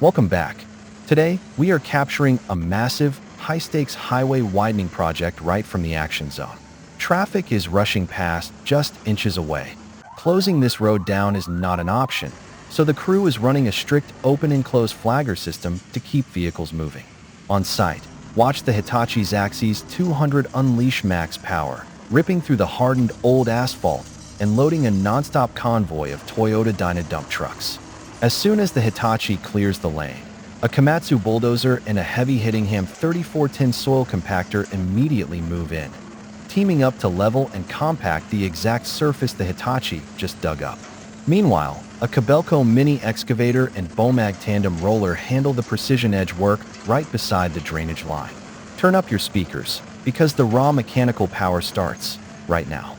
Welcome back. Today, we are capturing a massive, high-stakes highway widening project right from the action zone. Traffic is rushing past just inches away. Closing this road down is not an option, so the crew is running a strict open and close flagger system to keep vehicles moving. On site, watch the Hitachi Zaxis 200 unleash max power, ripping through the hardened old asphalt and loading a non-stop convoy of Toyota Dyna dump trucks. As soon as the Hitachi clears the lane, a Komatsu bulldozer and a heavy-hitting Hamm 3410 soil compactor immediately move in, teaming up to level and compact the exact surface the Hitachi just dug up. Meanwhile, a Kobelco mini excavator and Bomag tandem roller handle the precision edge work right beside the drainage line. Turn up your speakers, because the raw mechanical power starts right now.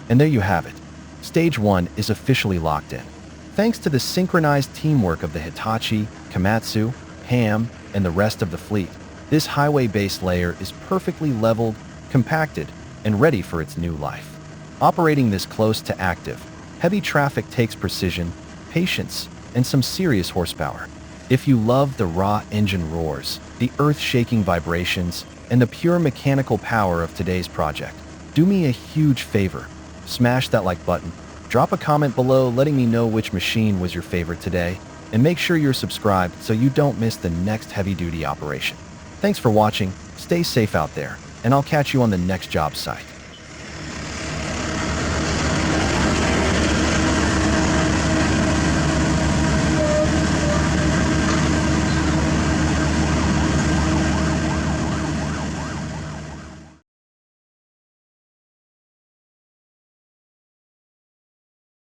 And there you have it. Stage 1 is officially locked in. Thanks to the synchronized teamwork of the Hitachi, Komatsu, Hamm, and the rest of the fleet, this highway base layer is perfectly leveled, compacted, and ready for its new life. Operating this close to active, heavy traffic takes precision, patience, and some serious horsepower. If you love the raw engine roars, the earth-shaking vibrations, and the pure mechanical power of today's project, do me a huge favor. Smash that like button, drop a comment below letting me know which machine was your favorite today, and make sure you're subscribed so you don't miss the next heavy-duty operation. Thanks for watching, stay safe out there, and I'll catch you on the next job site.